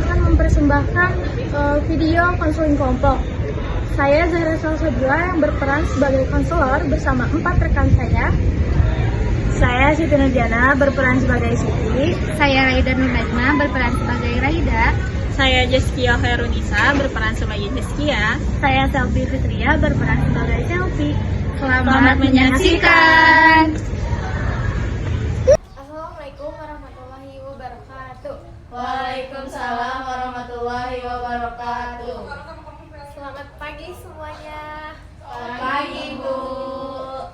akan mempersembahkan video konseling kelompok. Saya Zahra Salsabila yang berperan sebagai konselor bersama 4 rekan saya. Saya Siti Nurjana berperan sebagai Siti. Saya Raida Nurmajma berperan sebagai Raida. Saya Jaskia Khairunisa berperan sebagai Jaskia. Saya Selvi Fitria berperan sebagai Selvi. Selamat menyaksikan. Assalamualaikum warahmatullahi wabarakatuh. Waalaikumsalam warahmatullahi wabarakatuh. Selamat pagi semuanya. Selamat pagi, Bu.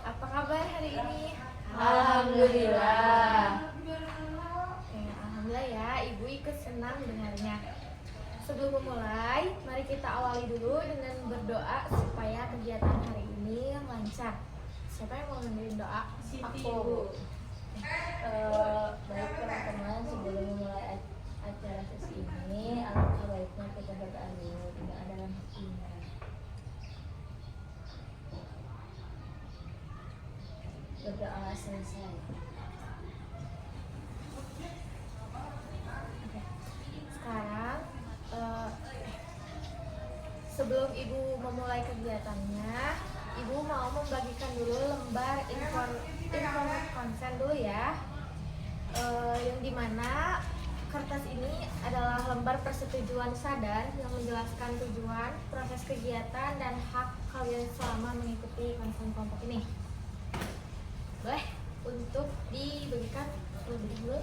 Apa kabar hari ini? Alhamdulillah. Oke, alhamdulillah ya, Ibu ikut senang dengarnya. Sebelum memulai, mari kita awali dulu dengan berdoa supaya kegiatan hari ini lancar. Siapa yang mau ngambilin doa? Aku. Baik teman-teman, sebelum memulai acara sesi ini, alangkah baiknya kita berdoa dulu tidak ada dalam hatinya. Berdoa selesai. Sekarang, sebelum Ibu memulai kegiatannya, Ibu mau membagikan dulu lembar informasi konsen dulu ya. Yang dimana kertas ini adalah lembar persetujuan sadar yang menjelaskan tujuan, proses kegiatan, dan hak kalian selama mengikuti konsen kelompok ini. Boleh untuk dibagikan lebih dulu.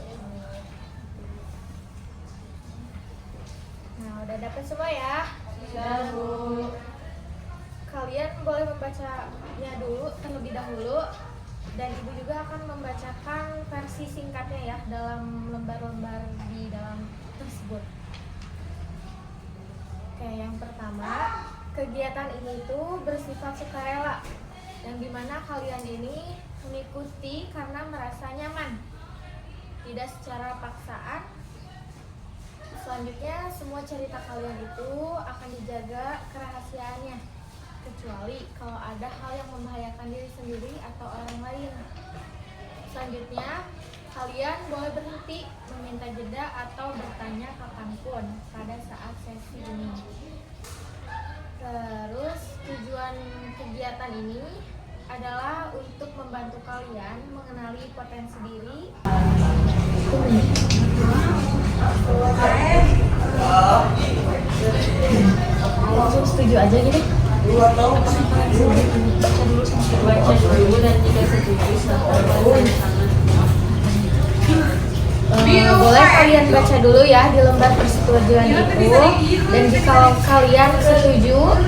Nah, udah dapat semua ya? Sudah, Bu. Kalian boleh membacanya dulu terlebih dahulu, dan Ibu juga akan membacakan versi singkatnya ya dalam lembar-lembar di dalam tersebut. Oke, yang pertama, kegiatan ini tuh bersifat sukarela, yang dimana kalian ini mengikuti karena merasa nyaman, tidak secara paksaan. Selanjutnya, semua cerita kalian itu akan dijaga kerahasiaannya, kecuali kalau ada hal yang membahayakan diri sendiri atau orang lain. Selanjutnya, kalian boleh berhenti, meminta jeda, atau bertanya kapanpun pada saat sesi ini. Terus, tujuan kegiatan ini adalah untuk membantu kalian mengenali potensi diri. Langsung setuju aja gitu. Baca dulu dan jika setuju Boleh kalian baca dulu ya di lembar persetujuan itu, dan jika kalian setuju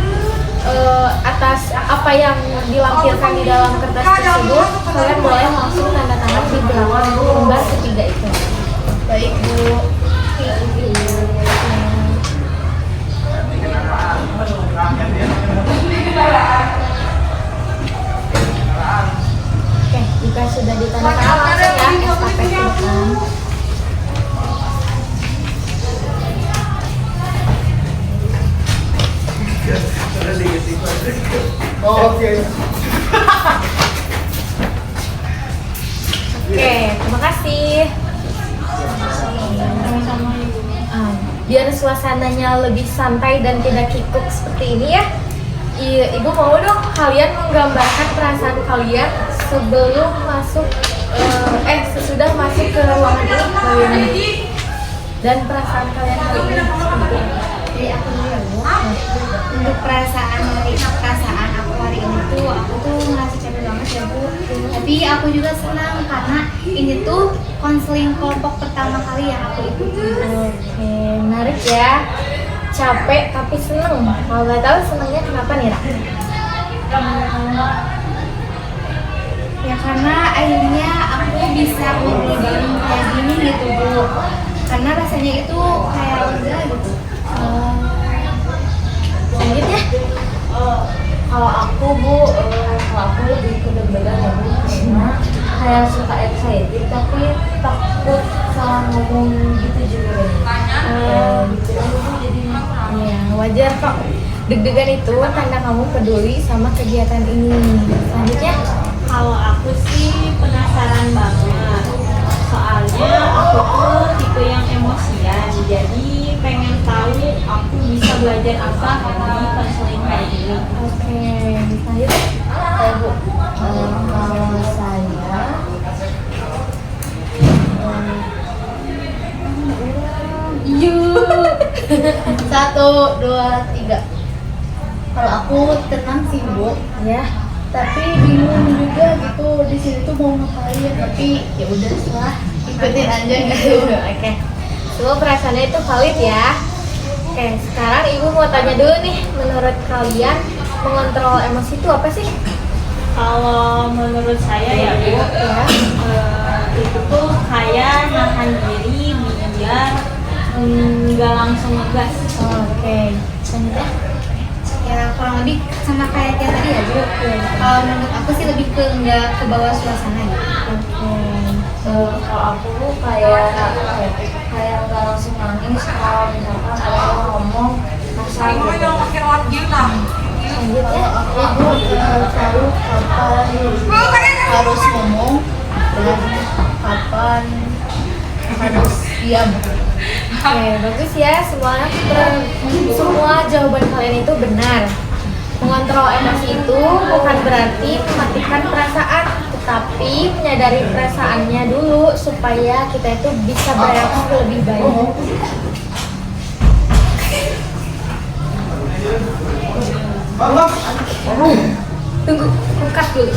atas apa yang dilampirkan di dalam kertas tersebut, kalian boleh langsung tanda tangan di belakang lembar ketiga itu. baik, Bu. Oke, jika sudah ditandatangan langsung ya estafet ke depan. Oke. Oke, terima kasih. Biar suasananya lebih santai dan tidak kikuk seperti ini ya, Ibu mau dong kalian menggambarkan perasaan kalian sebelum masuk, sesudah masuk ke ruangan ini, dan perasaan kalian hari ini seperti apa? Jadi aku dulu ya, Bu. Untuk perasaan aku hari ini tuh, aku tuh ngerasa capek banget ya, Bu. Tapi aku juga senang karena ini tuh konseling kelompok pertama kali yang aku ikuti. Oke, menarik ya. Capek tapi seneng. Kalau nggak tahu senengnya kenapa nih, Ra? Ya karena akhirnya aku bisa ngobrol bareng kayak gini gitu, Bu. Karena rasanya itu kayak lega gitu. Selanjutnya, Kalau aku, Bu, kalau aku lebih ke deg-degan ya, Bu. Karena kayak suka excited tapi takut salah ngomong gitu juga. Gitu ya, Bu. Jadi ya wajar kok. Deg-degan itu tanda kamu peduli sama kegiatan ini. Selanjutnya, Kalau aku sih penasaran banget. Soalnya aku tuh tipe yang emosian, jadi pengen belajar apa di konseling kayak gini. Oke, lanjut. Bu. Kalau saya yuk. 1, 2, 3. Kalau aku tenang sih Bu, ya. Tapi bingung juga gitu di sini tuh mau ngapain. Tapi ya udah lah, ikutin aja gitu. Oke. Semua perasaannya itu valid ya. Oke, sekarang Ibu mau tanya dulu nih, menurut kalian mengontrol emosi itu apa sih? Kalau menurut saya ya Bu, Ya. itu tuh kayak nahan diri biar nggak langsung ngegas. Oke. Lanjut ya. Ya kurang lebih sama kayak yang tadi ya Bu. Kalau menurut aku sih lebih ke nggak ke bawah suasana ya. Oke. Kalau aku kayak nggak langsung nangis kalau misalkan ada yang ngomong kasar gitu. Lanjut ya. Ibu tahu kapan harus ngomong dan kapan harus diam. Oke, bagus ya. Semua jawaban kalian itu benar. Mengontrol emosi itu bukan berarti mematikan perasaan, tetapi menyadari perasaannya dulu supaya kita itu bisa bereaksi lebih baik. Tunggu, buka dulu.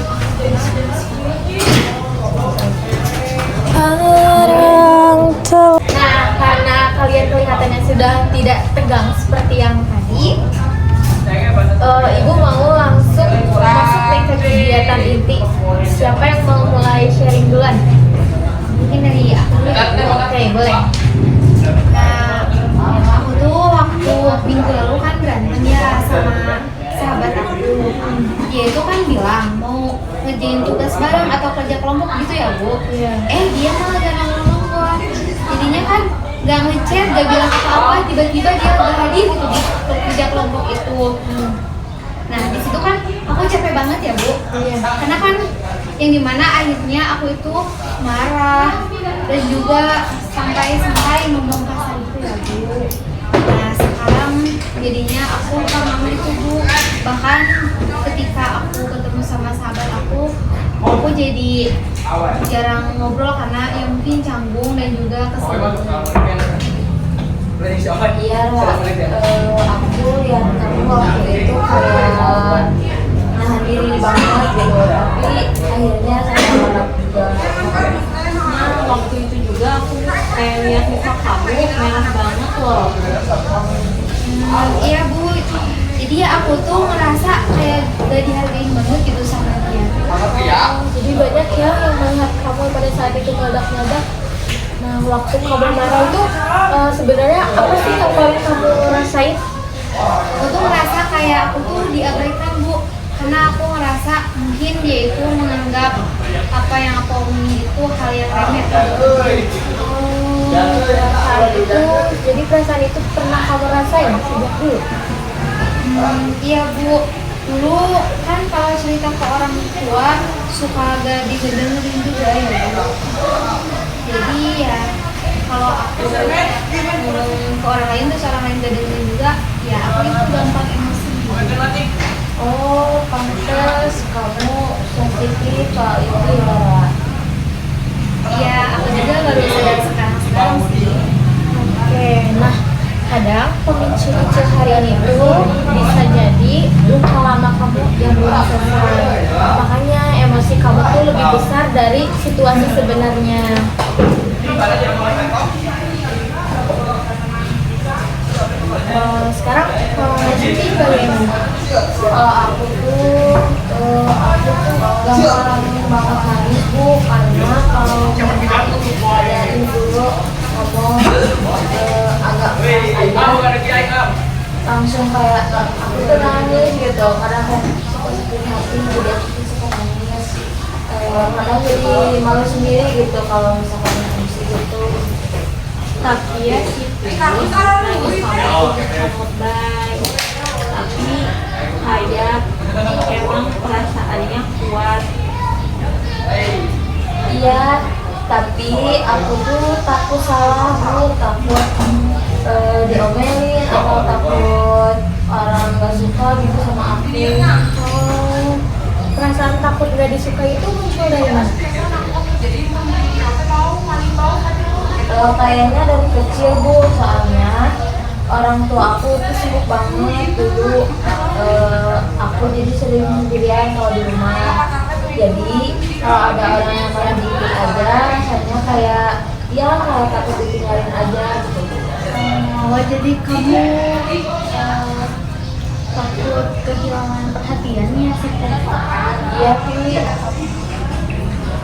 Nah, karena kalian kelihatannya sudah tidak tegang seperti yang tadi, Ibu mau langsung masuk nih ke kegiatan inti. Siapa yang mau mulai sharing duluan? Mungkin dari aku dulu. Oke, boleh. Nah, aku tuh waktu minggu lalu kan berantem ya sama sahabat aku. Dia itu kan bilang mau ngerjain tugas bareng atau kerja kelompok gitu ya Bu. Iya. Dia malah gak nolong gua. Jadinya kan gak ngechat, gak bilang apa-apa, tiba-tiba dia gak hadir gitu di kerja kelompok itu. Nah di situ kan aku capek banget ya Bu. Iya. Karena kan yang dimana akhirnya aku itu marah dan juga sampai ngomong kasar gitu ya Bu. Nah sekarang jadinya aku karena itu Bu, bahkan ketika aku ketemu sama sahabat aku jadi jarang ngobrol karena ya mungkin canggung dan juga kesel. Iya lah, aku lihat kamu waktu itu kayak nahan diri banget gitu, tapi akhirnya saya malah juga. Nah, waktu itu juga aku kayak lihat muka kamu merah banget loh. Iya Bu, jadi ya aku tuh ngerasa kayak gak dihargain banget gitu sama dia. Jadi banyak ya yang melihat kamu pada saat itu meledak-meledak. Nah, waktu kamu marah itu sebenarnya apa sih yang paling kamu rasain? Aku tuh ngerasa kayak aku tuh diabaikan Bu, karena aku ngerasa mungkin dia itu menganggap apa yang aku omongin itu hal yang remeh. Jadi perasaan itu pernah kamu rasain sejak dulu? Iya Bu, dulu kan kalau cerita ke orang tua suka gak didengerin juga ya Bu. Jadi ya kalau aku ngomong ke orang lain terus orang lain gak dengerin juga, ya aku itu gampang emosi. Oh, pantes kamu sensitif soal itu ya. Iya, aku juga baru sadar sekarang sih. Oke, nah kadang pemicu kecil hari ini tuh bisa jadi luka lama kamu yang belum selesai. Makanya emosi kamu tuh lebih besar dari situasi sebenarnya. Sekarang kalau Siti bagaimana? Aku tuh gampang banget nangis Bu, karena kalau ada dulu ngomong agak aja langsung kayak aku tuh nangis gitu, karena kayak suka sakit hati jadi aku tuh suka nangis, kadang jadi malu sendiri gitu kalau misalkan emosi gitu. Tapi ya Siti, nangis kamu baik, tapi kayak emang perasaannya kuat. Iya, tapi aku tuh takut salah Bu, takut diomelin atau takut takut nggak disukai itu muncul dari mana? Kayaknya dari kecil Bu, soalnya orang tua aku tuh sibuk banget dulu. Aku jadi sering sendirian kalau di rumah. Jadi kalau ada orang yang malah diikut aja, rasanya kayak takut ditinggalin aja gitu. Oh, jadi kamu takut kehilangan perhatian ya sekarang? Iya sih.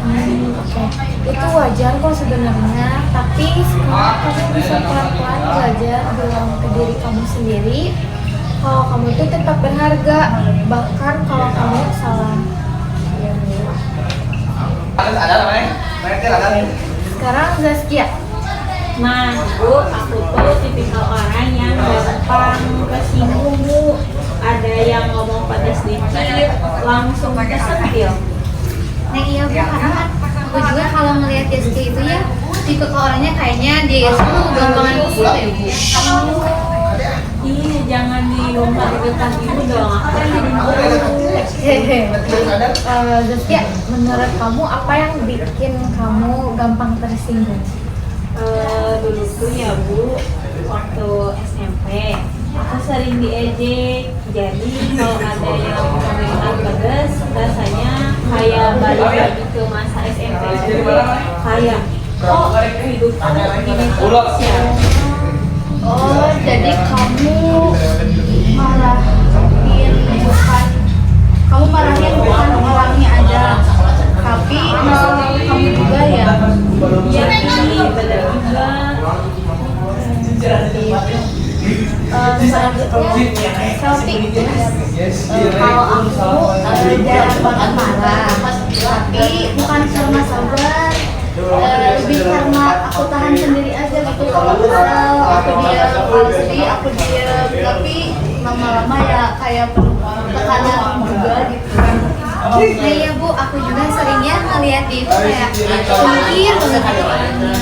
Oke. Itu wajar kok sebenarnya, tapi sekarang kamu bisa pelan-pelan belajar bilang ke diri kamu sendiri kalau kamu itu tetap berharga, bahkan kalau kamu salah. Sekarang Zaskia. Nah, Bu, aku tuh tipikal orang yang gampang kesinggung, Bu. Ada yang ngomong pedas dikit, langsung kesentil. Nah iya Bu, karena aku juga kalau ngelihat Jessica itu ya tipe orangnya kayaknya dia itu gampangan kesel ya Bu. Ih, jangan diumpat-umpat gitu dong. Aku kan jadi Zaskia, menurut kamu apa yang bikin kamu gampang tersinggung? dulu tuh ya Bu, waktu SMP aku sering diejek. Jadi kalau ada yang ngomongin pedas, rasanya kayak balik lagi ke masa SMP dulu. Kayak hidup gini terus ya. Oh, jadi kamu marahin bukan orangnya aja, tapi masalah kamu juga ya. Iya sih, benar juga. Selanjutnya Selfie. Kalau aku jarang banget marah, tapi bukan karena sabar, lebih karena aku tahan sendiri aja gitu. Kalau kesel aku diam, kalau sedih aku diam, tapi lama-lama ya kayak penuh tekanan juga gitu. Nah iya Bu, aku juga seringnya ngelihat dia itu kayak mikir banget gitu orangnya.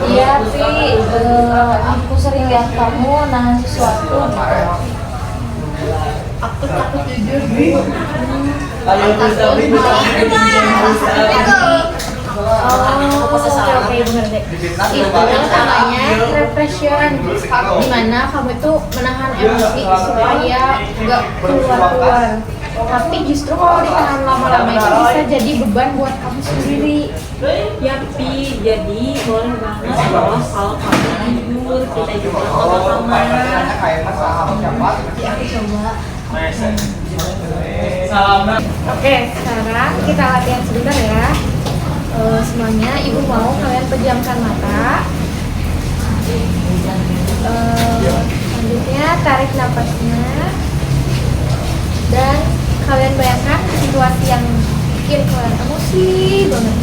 Iya sih, aku sering lihat kamu nahan sesuatu gitu. Aku takut jujur Bu. Oke, bener deh. Itu namanya repression, dimana kamu itu menahan emosi supaya nggak keluar-keluar. Tapi justru kalau ditahan lama-lama itu bisa jadi beban buat kamu sendiri. Ya Pi, jadi boleh banget loh kalau kamu jujur, kita juga sama marah. Ya, aku coba. Oke, sekarang kita latihan sebentar ya. Semuanya, ibu mau kalian pejamkan mata. Selanjutnya tarik napasnya dan kalian bayangkan situasi yang bikin kalian emosi banget.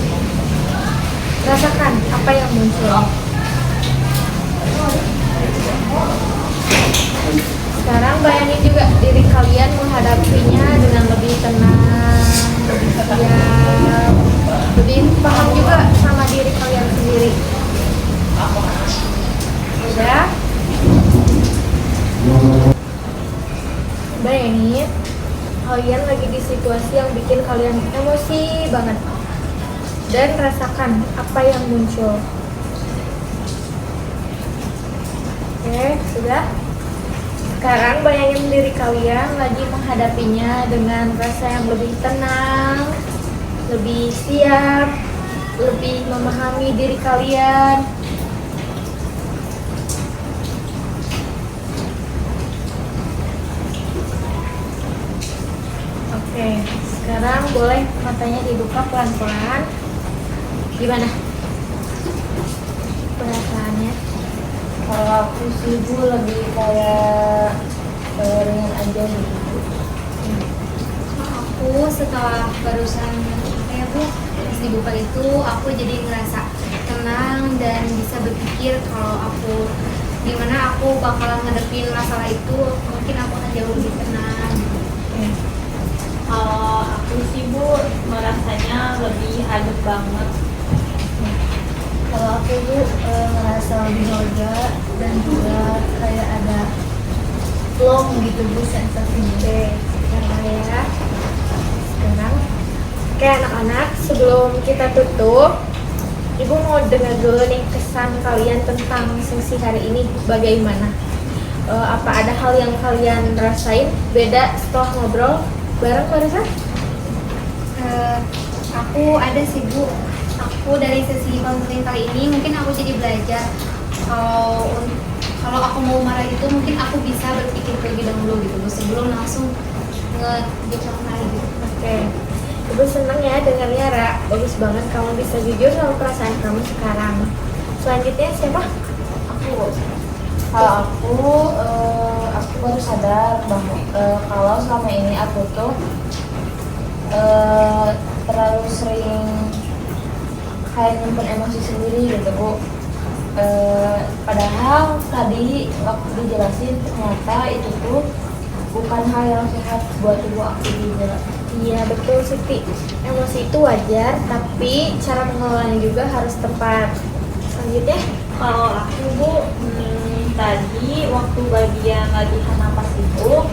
Rasakan apa yang muncul. Sekarang bayangin juga diri kalian menghadapinya dengan lebih tenang, lebih siap, lebih paham juga sama diri kalian sendiri. Udah? Bayangin kalian lagi di situasi yang bikin kalian emosi banget. Dan rasakan apa yang muncul. Oke, sudah? Sekarang bayangin diri kalian lagi menghadapinya dengan rasa yang lebih tenang, lebih siap, lebih memahami diri kalian. Oke, sekarang boleh matanya dibuka pelan-pelan. Gimana perasaannya? Kalau aku sih Bu lebih kayak ringan aja gitu. Aku setelah barusan ya Bu pas dibuka itu aku jadi ngerasa tenang dan bisa berpikir kalau aku gimana aku bakalan ngadepin masalah itu, mungkin aku akan jauh lebih tenang. Kalau aku sih Bu, merasanya lebih adem banget. Kalau aku tuh ngerasa lebih lega dan juga kayak ada plong gitu Bu sensasinya. Oke, sekarang ya. Sekarang Oke anak-anak, sebelum kita tutup, Ibu mau dengar dulu nih kesan kalian tentang sesi hari ini bagaimana? Apa ada hal yang kalian rasain beda setelah ngobrol bareng Marisa? Aku ada sih Bu. Aku dari sesi konseling kali ini mungkin aku jadi belajar kalau aku mau marah itu mungkin aku bisa berpikir terlebih dahulu gitu Bu, sebelum langsung nge-jawab gitu. Oke. Ibu seneng ya dengarnya Ra, bagus banget kamu bisa jujur sama perasaan kamu sekarang. Selanjutnya siapa? Kalau aku baru sadar bahwa kalau selama ini aku tuh terlalu sering kayak nyimpen emosi sendiri gitu Bu. Padahal tadi waktu dijelasin ternyata itu tuh bukan hal yang sehat buat ibu aku juga. Iya betul Siti, emosi itu wajar tapi cara mengelolanya juga harus tepat. Selanjutnya Kalau aku Bu, tadi waktu bagian latihan napas itu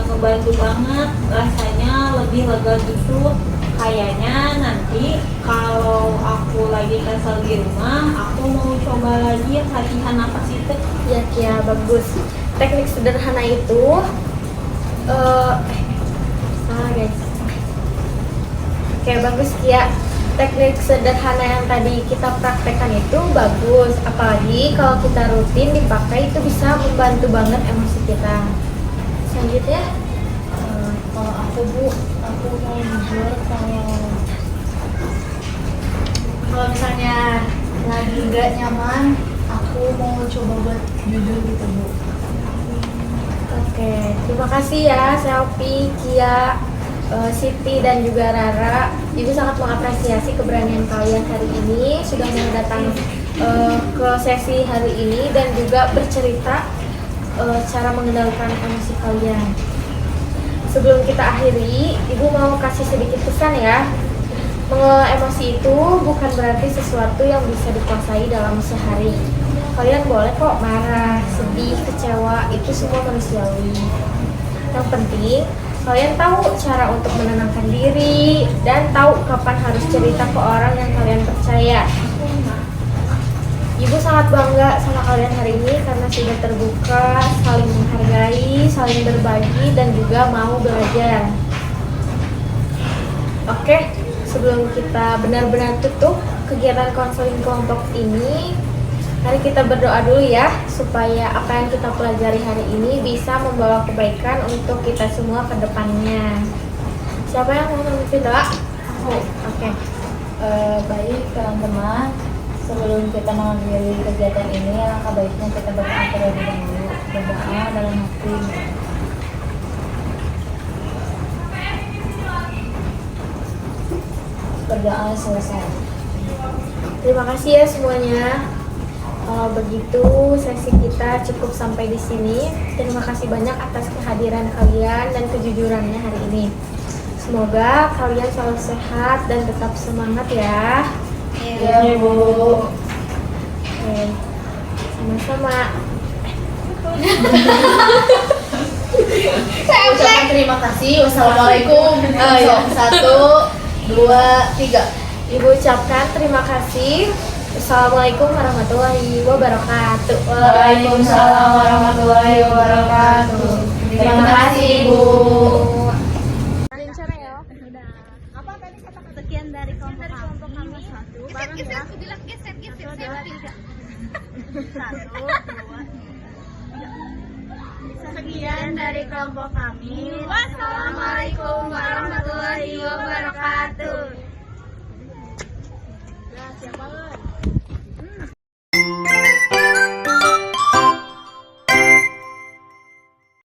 ngebantu banget, rasanya lebih lega gitu. Kayaknya nanti kalau aku lagi kesel di rumah, aku mau coba lagi latihan napas itu. ya Kia bagus. Teknik sederhana itu guys. Oke bagus Kia. Teknik sederhana yang tadi kita praktekkan itu bagus. Apalagi kalau kita rutin dipakai itu bisa membantu banget emosi kita. Selanjutnya Kalau aku Bu, aku mau jujur kalau misalnya lagi nggak nyaman, aku mau coba buat jujur gitu Bu. Oke, terima kasih ya Selfie, Kia, Siti dan juga Rara. Ibu sangat mengapresiasi keberanian kalian hari ini sudah mau datang ke sesi hari ini dan juga bercerita cara mengendalikan emosi kalian. Sebelum kita akhiri, Ibu mau kasih sedikit pesan ya. Mengelola emosi itu bukan berarti sesuatu yang bisa dikuasai dalam sehari. Kalian boleh kok marah, sedih, kecewa, itu semua manusiawi. Yang penting, kalian tahu cara untuk menenangkan diri dan tahu kapan harus cerita ke orang yang kalian percaya. Ibu sangat bangga sama kalian hari ini karena sudah terbuka, saling menghargai, saling berbagi, dan juga mau belajar. Oke, sebelum kita benar-benar tutup kegiatan konseling kelompok ini, mari kita berdoa dulu ya, supaya apa yang kita pelajari hari ini bisa membawa kebaikan untuk kita semua ke depannya. Siapa yang mau memimpin doa? Aku. Oke. Baik teman-teman, sebelum kita mengakhiri kegiatan ini, alangkah baiknya kita berdoa terlebih dahulu. Berdoa dalam hati. Berdoa selesai. Terima kasih ya semuanya. Kalau begitu sesi kita cukup sampai di sini. Terima kasih banyak atas kehadiran kalian dan kejujurannya hari ini. Semoga kalian selalu sehat dan tetap semangat ya. Iya Bu. Oke. Sama-sama. Ucapan terima kasih. Wassalamualaikum. Oh, iya. 1, 2, 3. Ibu ucapkan terima kasih. Assalamualaikum warahmatullahi wabarakatuh. Waalaikumsalam warahmatullahi wabarakatuh. Terima kasih Ibu. Sekian dari kelompok kami. Bareng ya. 1, 2, 3. Sekian dari kelompok kami. Wassalamualaikum